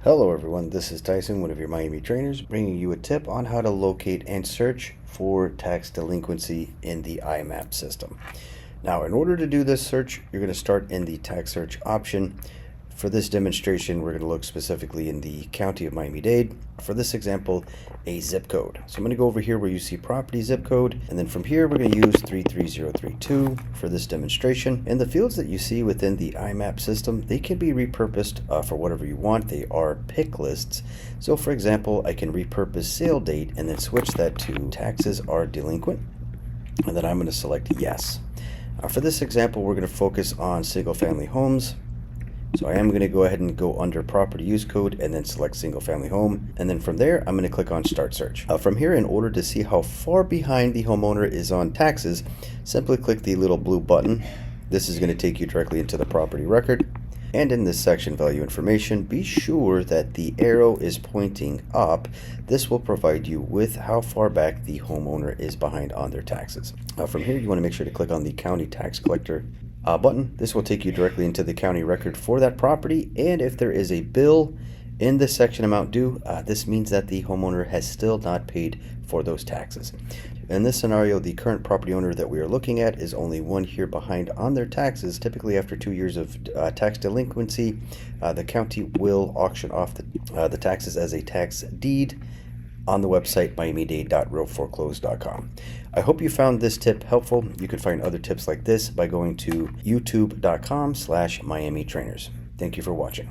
Hello everyone, this is Tyson, one of your Miami trainers, bringing you a tip on how to locate and search for tax delinquency in the iMapp system. Now, in order to do this search, you're going to start in the tax search option. For this demonstration, we're going to look specifically in the county of Miami-Dade. For this example, a zip code. So I'm going to go over here where you see property zip code, and then from here we're going to use 33032 for this demonstration. And the fields that you see within the iMapp system, they can be repurposed for whatever you want. They are pick lists. So for example, I can repurpose sale date and then switch that to taxes are delinquent, and then I'm going to select yes. For this example, we're going to focus on single family homes. So I am going to go ahead and go under property use code and then select single family home. And then from there, I'm going to click on start search. From here, in order to see how far behind the homeowner is on taxes, simply click the little blue button. This is going to take you directly into the property record. And in this section, value information, be sure that the arrow is pointing up. This will provide you with how far back the homeowner is behind on their taxes. From here, you want to make sure to click on the county tax collector button. This will take you directly into the county record for that property, and if there is a bill in the section amount due, this means that the homeowner has still not paid for those taxes. In this scenario, the current property owner that we are looking at is only 1 year behind on their taxes. Typically after 2 years of tax delinquency, the county will auction off the taxes as a tax deed on the website miamidade.realforeclose.com. I hope you found this tip helpful. You can find other tips like this by going to youtube.com/miamitrainers. Thank you for watching.